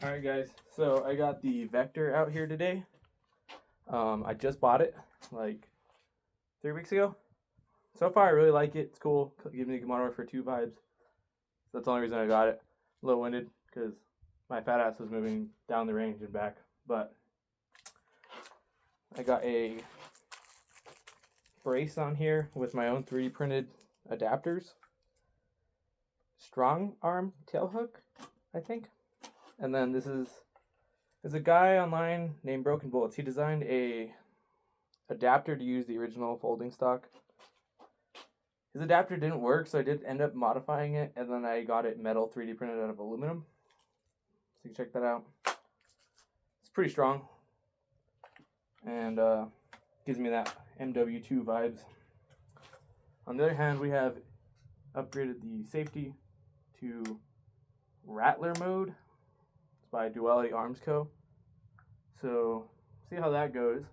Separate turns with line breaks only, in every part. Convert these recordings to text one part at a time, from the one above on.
Alright guys, so I got the Vector out here today. I just bought it like 3 weeks ago. So far I really like it. It's cool. Gives me the motor for 2 vibes. So that's the only reason I got it. A little winded because my fat ass was moving down the range and back. But I got a brace on here with my own 3D printed adapters. Strongarm tail hook, I think. And then there's a guy online named Broken Bullets. He designed a adapter to use the original folding stock. His adapter didn't work, so I did end up modifying it, and then I got it metal 3D printed out of aluminum. So you can check that out. It's pretty strong, and gives me that MW2 vibes. On the other hand, we have upgraded the safety to Rattler mode. It's by Duality Arms Co. So see how that goes.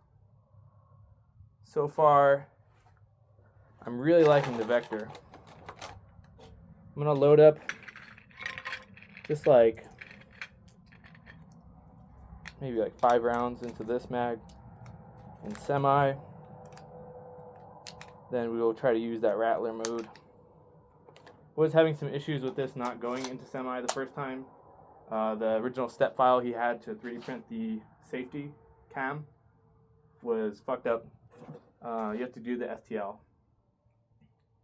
So far, I'm really liking the Vector. I'm gonna load up just like maybe like 5 rounds into this mag in semi. Then we will try to use that Rattler mode. Was having some issues with this not going into semi the first time. The original step file he had to 3D print the safety cam was fucked up. You have to do the STL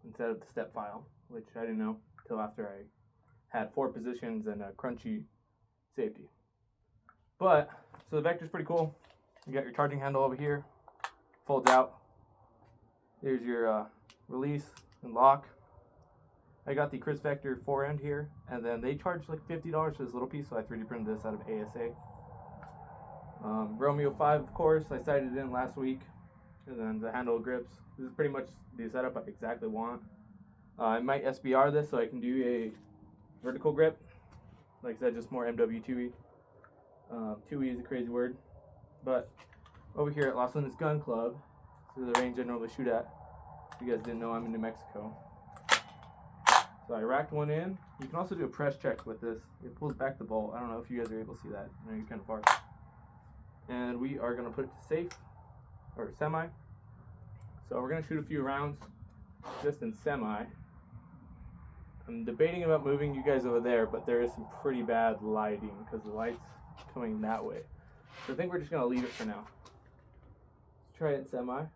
instead of the step file, which I didn't know until after I had 4 positions and a crunchy safety. But, so the Vector's pretty cool. You got your charging handle over here, folds out. There's your release and lock. I got the Kriss Vector 4-end here, and then they charge like $50 for this little piece, so I 3D printed this out of ASA. Romeo 5, of course, I sighted in last week, and then the handle grips. This is pretty much the setup I exactly want. I might SBR this so I can do a vertical grip. Like I said, just more MW2E. 2E is a crazy word. But over here at Los Lunas Gun Club, this is the range I normally shoot at. If you guys didn't know, I'm in New Mexico. So I racked one in. You can also do a press check with this. It pulls back the bolt. I don't know if you guys are able to see that. I know you're kind of far. And we are going to put it to safe, or semi. So we're going to shoot a few rounds just in semi. I'm debating about moving you guys over there, but there is some pretty bad lighting because the light's coming that way. So I think we're just going to leave it for now. Let's try it in semi.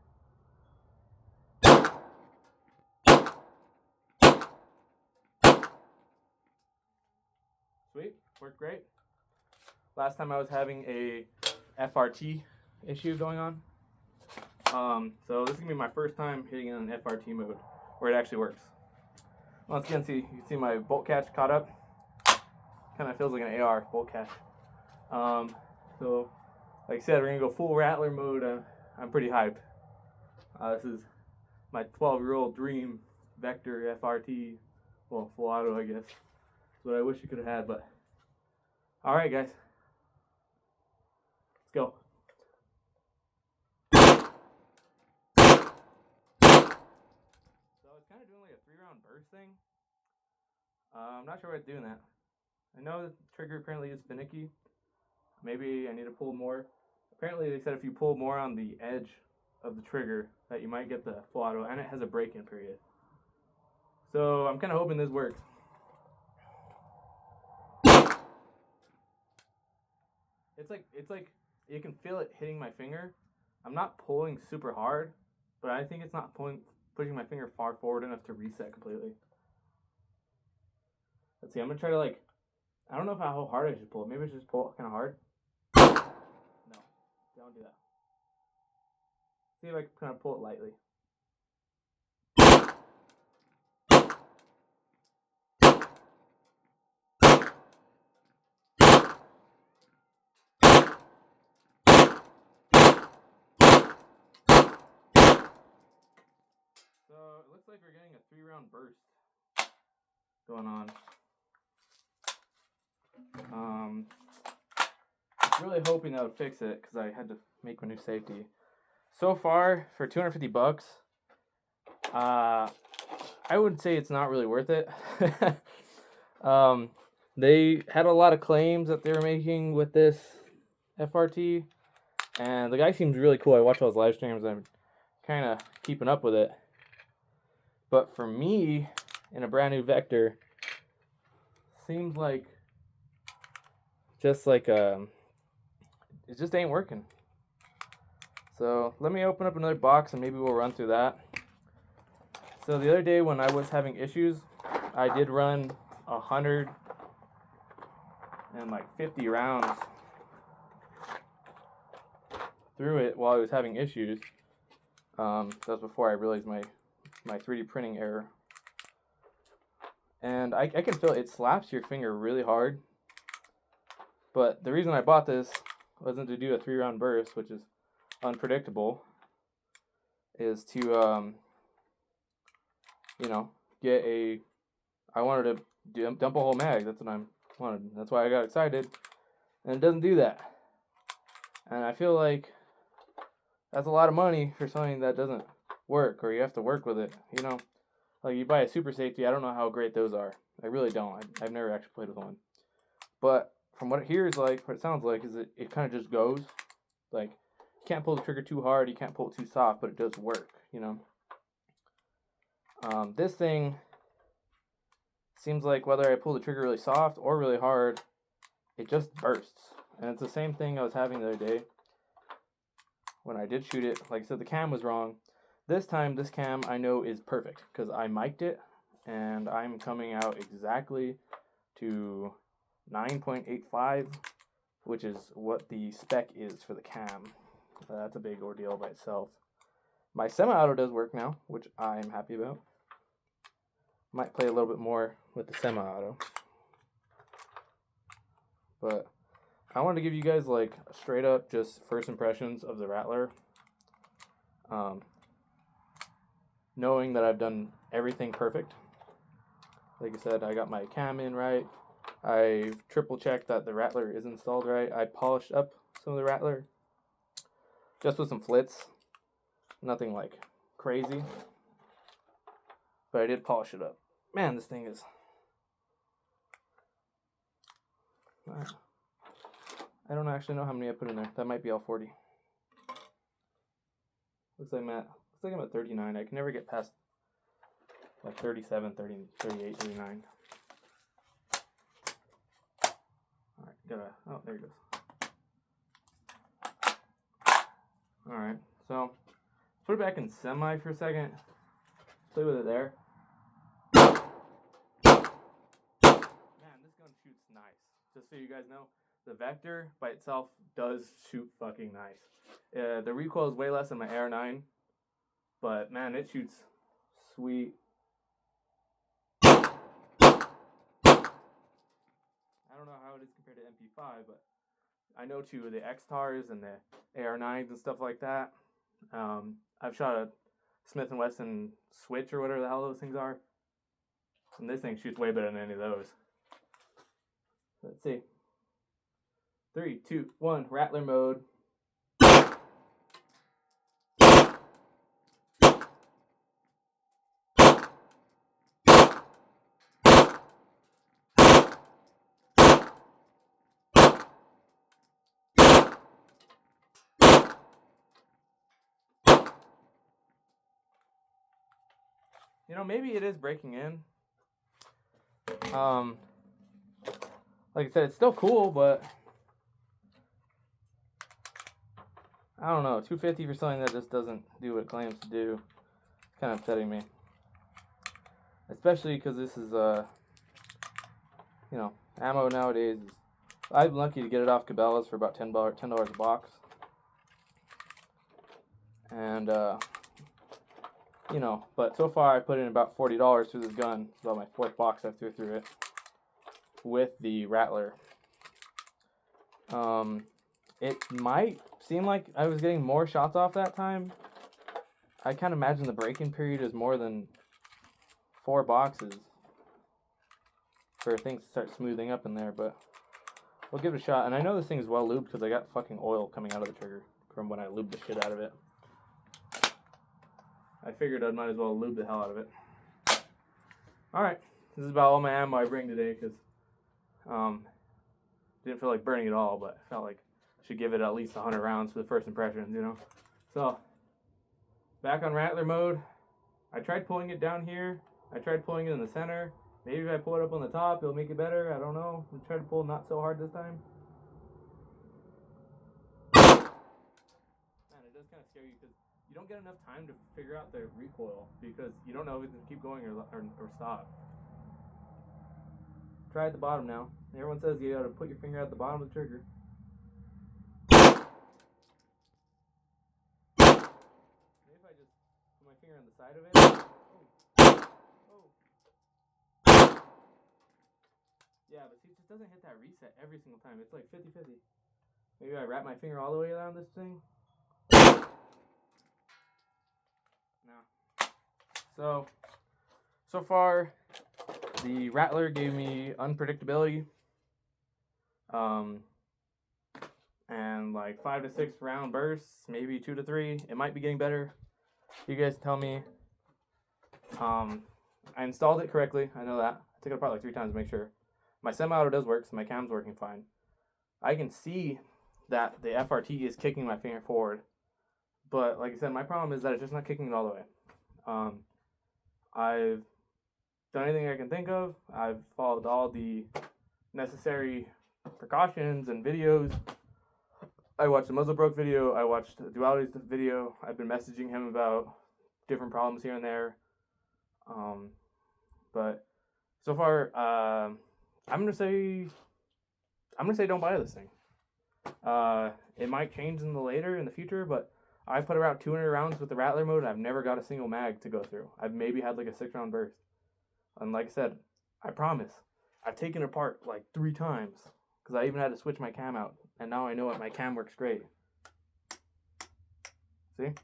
Sweet, worked great. Last time I was having a FRT issue going on. So this is gonna be my first time hitting in an FRT mode where it actually works. Once again, you can see my bolt catch caught up. Kind of feels like an AR bolt catch. So like I said, we're gonna go full Rattler mode. I'm pretty hyped. This is my 12-year-old dream Vector FRT, well, full auto, I guess. What I wish I could have had, but alright guys, let's go. So I was kind of doing like a 3-round burst thing. I'm not sure why it's doing that. I know the trigger apparently is finicky. Maybe I need to pull more. Apparently they said if you pull more on the edge of the trigger that you might get the full auto, and it has a break-in period. So I'm kind of hoping this works. It's like you can feel it hitting my finger. I'm not pulling super hard, but I think it's not pushing my finger far forward enough to reset completely. Let's see, I'm gonna try to I don't know how hard I should pull it. Maybe I should just pull it kind of hard. No, don't do that. See if I can kind of pull it lightly. So it looks like we're getting a 3-round burst going on. Really hoping that would fix it because I had to make my new safety. So far, for $250, I would say it's not really worth it. They had a lot of claims that they were making with this FRT, and the guy seems really cool. I watch all his live streams, and I'm kind of keeping up with it. But for me, in a brand new Vector, seems like just like it just ain't working. So let me open up another box and maybe we'll run through that. So the other day when I was having issues, I did run 150 rounds through it while I was having issues. That was before I realized my 3D printing error. And I can feel it slaps your finger really hard. But the reason I bought this wasn't to do a 3-round burst, which is unpredictable, is to get a. I wanted to dump a whole mag. That's what I wanted. That's why I got excited, and it doesn't do that. And I feel like that's a lot of money for something that doesn't work, or you have to work with it. Like you buy a super safety. I don't know how great those are. I really don't. I've never actually played with one, but from what it sounds like is it kind of just goes. Like you can't pull the trigger too hard, you can't pull it too soft, but it does work. This thing seems like whether I pull the trigger really soft or really hard, it just bursts. And it's the same thing I was having the other day when I did shoot it. Like I said, the cam was wrong. This time, this cam I know is perfect because I mic'd it and I'm coming out exactly to 9.85, which is what the spec is for the cam. That's a big ordeal by itself. My semi-auto does work now, which I'm happy about. Might play a little bit more with the semi-auto. But I wanted to give you guys like straight up just first impressions of the Rattler. Knowing that I've done everything perfect. Like I said, I got my cam in right. I triple checked that the Rattler is installed right. I polished up some of the Rattler just with some flits. Nothing like crazy. But I did polish it up. Man, this thing is... I don't actually know how many I put in there. That might be all 40. Looks like I'm at 39. I can never get past like 37, 30, 38, 39. Alright, oh, there it goes. Alright, so put it back in semi for a second. Play with it there. Man, this gun shoots nice. Just so you guys know, the Vector by itself does shoot fucking nice. The recoil is way less than my AR9, but man, it shoots sweet. I don't know how it is compared to MP5, but I know too the X-Tars and the AR9s and stuff like that. I've shot a Smith & Wesson Switch or whatever the hell those things are, and this thing shoots way better than any of those. Let's see. 3, 2, 1, Rattler mode. Maybe it is breaking in. Like I said, it's still cool, but I don't know. $250 for something that just doesn't do what it claims to do. It's kind of upsetting me. Especially because this is, ammo nowadays. I'm lucky to get it off Cabela's for about $10 a box. And, but so far I put in about $40 through this gun. It's about my 4th box I threw through it with the Rattler. It might seem like I was getting more shots off that time. I can't imagine the break-in period is more than 4 boxes for things to start smoothing up in there, but we'll give it a shot. And I know this thing is well lubed because I got fucking oil coming out of the trigger from when I lubed the shit out of it. I figured I might as well lube the hell out of it. Alright, this is about all my ammo I bring today because Didn't feel like burning at all, but I felt like I should give it at least 100 rounds for the first impressions, you know. So back on Rattler mode. I tried pulling it down here. I tried pulling it in the center. Maybe if I pull it up on the top, it'll make it better. I don't know. I'm trying to pull not so hard this time. Man, it does kind of scare you because you don't get enough time to figure out the recoil because you don't know if it's going to keep going or stop. Try at the bottom now. Everyone says you got to put your finger at the bottom of the trigger. Maybe if I just put my finger on the side of it. Oh. Yeah, but see, it just doesn't hit that reset every single time. It's like 50-50. Maybe I wrap my finger all the way around this thing. No. So far, the Rattler gave me unpredictability. And like 5 to 6 round bursts, maybe 2 to 3. It might be getting better. You guys tell me. I installed it correctly. I know that. I took it apart like 3 times to make sure. My semi-auto does work, so my cam's working fine. I can see that the FRT is kicking my finger forward. But like I said, my problem is that it's just not kicking it all the way. I've done anything I can think of. I've followed all the necessary precautions and videos. I watched the muzzle broke video. I watched the Duality video. I've been messaging him about different problems here and there. But so far, I'm gonna say don't buy this thing. It might change in the future, but I put around 200 rounds with the Rattler mode. And I've never got a single mag to go through. I've maybe had like a 6-round burst. And like I said, I promise, I've taken it apart like 3 times because I even had to switch my cam out, and now I know my cam works great. See,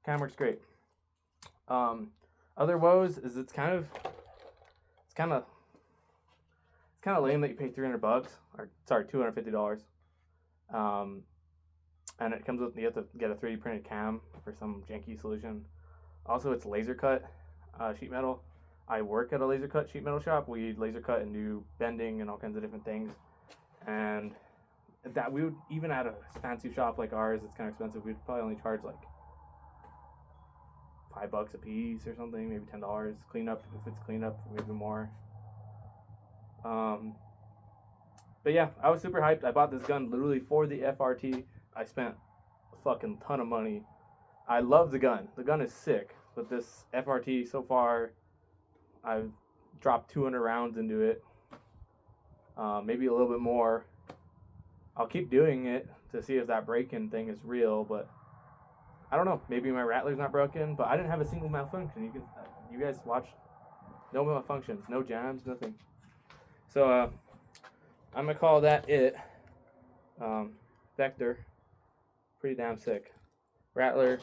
cam works great. Other woes is it's kind of lame that you pay $300 or sorry $250. And it comes with, you have to get a 3D printed cam for some janky solution. Also, it's laser cut sheet metal. I work at a laser cut sheet metal shop. We laser cut and do bending and all kinds of different things. And that we would, even at a fancy shop like ours, it's kind of expensive. We'd probably only charge like $5 a piece or something, maybe $10. Cleanup, if it's cleanup, maybe more. But yeah, I was super hyped. I bought this gun literally for the FRT. I spent a fucking ton of money. I love the gun. The gun is sick. But this FRT, so far, I've dropped 200 rounds into it. Maybe a little bit more. I'll keep doing it to see if that break-in thing is real, but I don't know. Maybe my Rattler's not broken, but I didn't have a single malfunction. You guys watch. No malfunctions, no jams, nothing. So, I'm going to call that it. Vector. Pretty damn sick. Rattler.